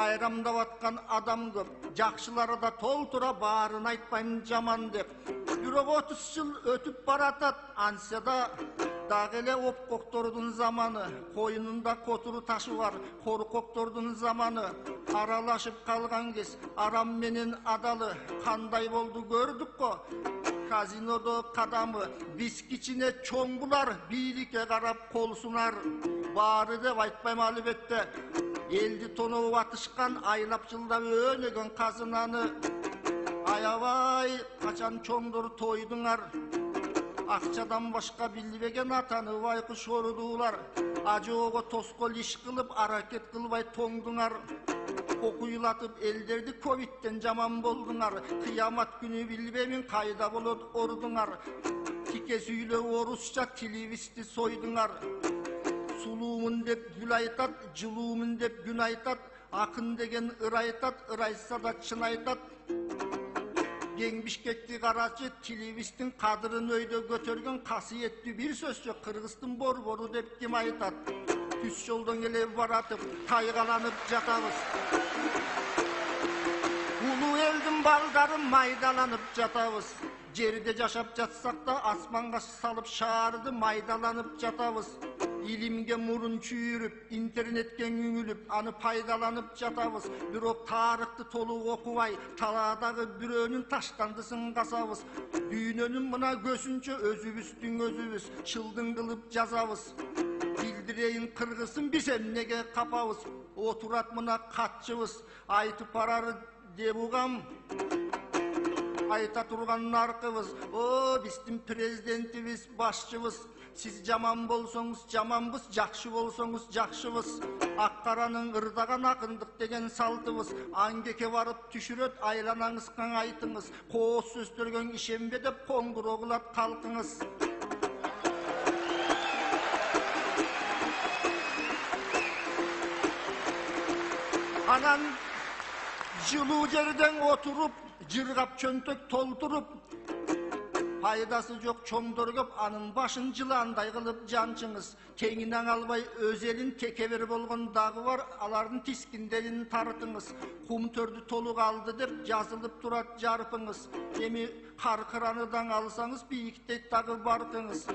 Bayramda atkan adam көп, жақшылары да толтура барын айтпайм жаман деп. Бирок 30 жыл өтүп баратат, анса да дагы эле опкоктордун заманы, койнунда котуру ташы бар, коркоктордун заманы. Аралашып калган кез, арам менен адалы, кандай болду көрдүк го. Казинодо кадамы, биз кичине чоң булар, бийликке карап кол сунар. Бары деп айтпайм албетте. Элди тоноо атышкан, айлап жылдап өнөгөн казынаны. Аябай, качан чоңдор тойдуңар. Акчадан башка билбеген атаны байкуш орудуулар. Ажоого тоскол иш кылып, аракет кылбай тоңдуңар. Окуйлатып элдерди ковидтен жаман болдуңар. Кыямат күнү билбеймин кайда болот ордуңар. Тике сүйлөп орусча телевизди сойдуңар. Сулуумун деп гүл айтат, жылуумун деп күн айтат. Акын деген ыр айтат, ыр айтса да чын айтат. Кең Бишкекти карачы, телевиздин кадырын өйдө көтөргөн касиеттүү бир сөзчү Кыргыздын борбору деп ким айтат? Түз жолдон эле баратып, тайгаланып жатабыз. Улуу элдин балдары майдаланып жатабыз. Жерде жашап жатсак да асманга салып шаарды майдаланып жатабыз. Илимге мурун чүйүрүп, интернетке үңүлүп, аны пайдаланып жатабыз. Бирок тарыхты толук окубай, талаадагы бирөөнүн таштандысын касабыз. Дүйнөнүн мына көзүнчө өзүбүздүн өзүбүз чылдың кылып жазабыз. Билдирейин кыргызын биз эмнеге капабыз? Отурат мына катчыбыз, айтып барар деп угам. Айта турган наркыбыз, о биздин президентибиз, башчыбыз. Siz жаман болсоңуз жаманбыз, жакшы болсоңуз жакшыбыз. Ак-каранын ырдаган акындык деген салтыбыз. Аңгеке барып түшүрөт, айланаңызган айтыңыз. Кооз сөздөргөн ишенбе деп коңгуроо кылат калкыңыз. Анан жылуу жерден отуруп, жыргап чөнтөк толтуруп, пайдасы жок чоңдор көп, анын башын жыландай кылып жанчыңыз. Теңинен албай өз элин текебер болгон дагы бар, алардын тискиндерин тартыңыз. Кум төрдү толук алды деп жазылып турат жарпыңыз. Эми каркыраныдан алсаңыз бийиктей дагы баркыңыз.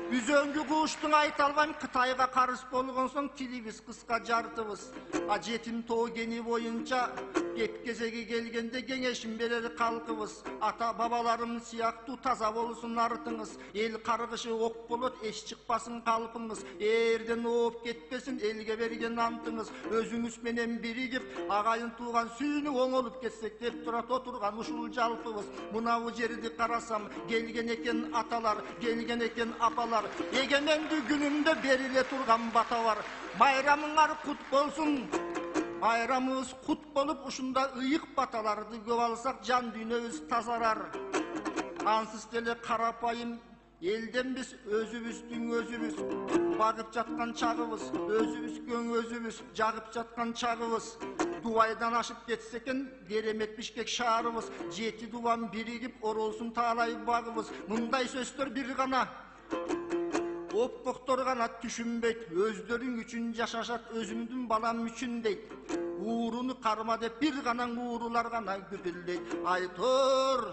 Үзөңгү куштуң айта албайм, Кытайга карыз болгон соң тилибиз кыска жартыбыз. А жетим тоо кени боюнча кеп-кезеги келгенде кеңешин берер калкыбыз. Ата бабаларым сыяктуу таза болсун артыңыз. Эл каргышы ок болот, эч чыкпасын калпыңыз. Эрден ооп кетпесин элге берген антыңыз. Өзүңүз менен биригип, агайын тууган сүйүнүп оңолуп кетсек деп турат отурган ушул жалпыбыз. Мынабу жерди карасам, келген экен аталар, келген экен апалар. Эгемендүү күнүмдө бериле турган бата бар. Байрамыңар кут болсун. Байрамыбыз кут болуп, ушунда ыйык баталарды көп алсак жан дүйнөбүз тазарар. Ансыз деле карапайым элден биз өзүбүздүн өзүбүз багып жаткан чагыбыз, өзүбүзгөн өзүбүз жагып жаткан чагыбыз. Дубайдан ашып кетсе экен Керемет Бишкек шаарыбыз. Жети дубан биригип оролсун таалай багыбыз. Мындай сөздөр бир гана опкоктор гана түшүнбөйт. Өздөрүң үчүн жашашат, өзүмдүн балам үчүн дейт. Ууруну карма деп бир гана уурулар гана күтүлдейт. Айтор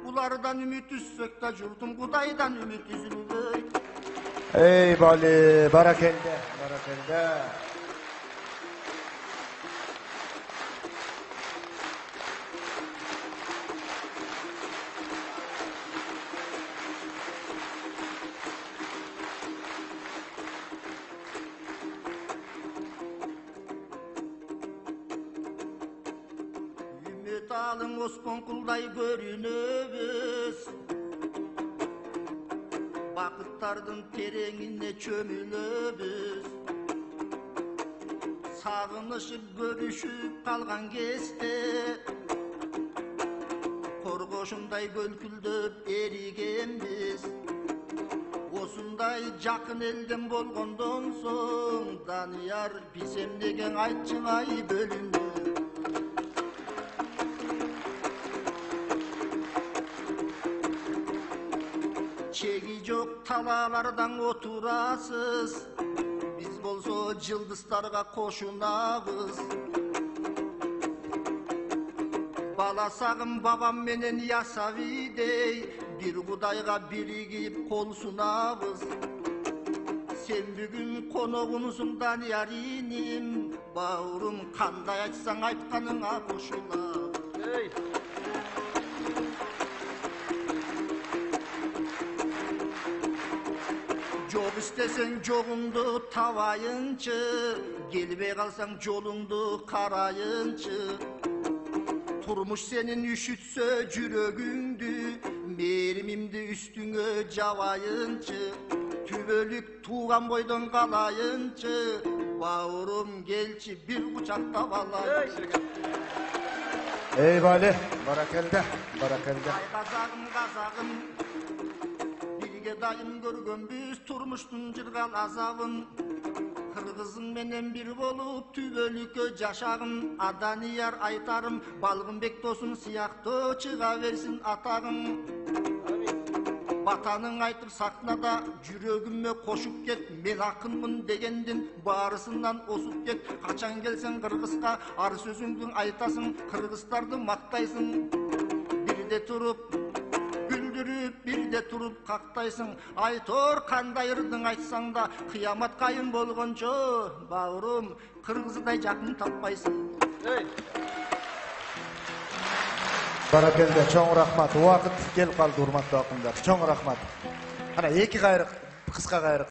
булардан үмүт үзсөк да журтум Кудайдан үмүт үзүлбөйт. Ey Bali, barakende, barakende. Alın Osman Kulday görünöbüz. Bakıttardın terengine çömülöbüz. Sağınışıp görüşüp kalgan keste korgoşunday gölküldöp erigenbiz. Osunday jakın elden bolgondon soň Daniyar bizem degen aytçıngay bölündü. Çegi jok talalardan oturasız. Biz bolso jıldızlarga koşunabız. Balasağım babam menen yasavidey, bir Kudayga birigip kol sunabız. Sen bugün konuğunuzumdan yarinim, bağırım kanday açsan aytkanına koşular. Hey. Çok istesen çoğundu tavayınçı, gelmey kalsan yolundu karayınçı. Turmuş senin üşütse cürögündü, merimimdi üstüne cavayınçı. Tübölük tuğan boydan kalayınçı, bağırım gelçi bir kucakta valayınçı. Ey Bali, barakende, barakende. Ay kazağım, birge dayım görgön biz turmuştun cırgal azabın. Kırgızın menen bir bolup tübölükö jaşagım, adaniyar aytarım, balgın bek dosun siyahtı çıga versin atagım. Batanın aytır saknada жүрөгümme koşup ket, men akınmın degендin barısından osup ket. Kaçan gelsen Kırgızga ar sözüңdün aytasın, Kırgızstарды maktayсың. Bir de turup güldürüp, bir de turup kaktaysың. Aytor kандай ырдың айтсаң да, kıyamat kayın bolgonчо, bağırım Kırgızдай jakын tapпайсың. Hey. Barakende, çoğun rahmat. Vakit gel kaldı hurmatlı akınlar. Çoğun rahmat. Ana iki gayrık, kıska gayrık.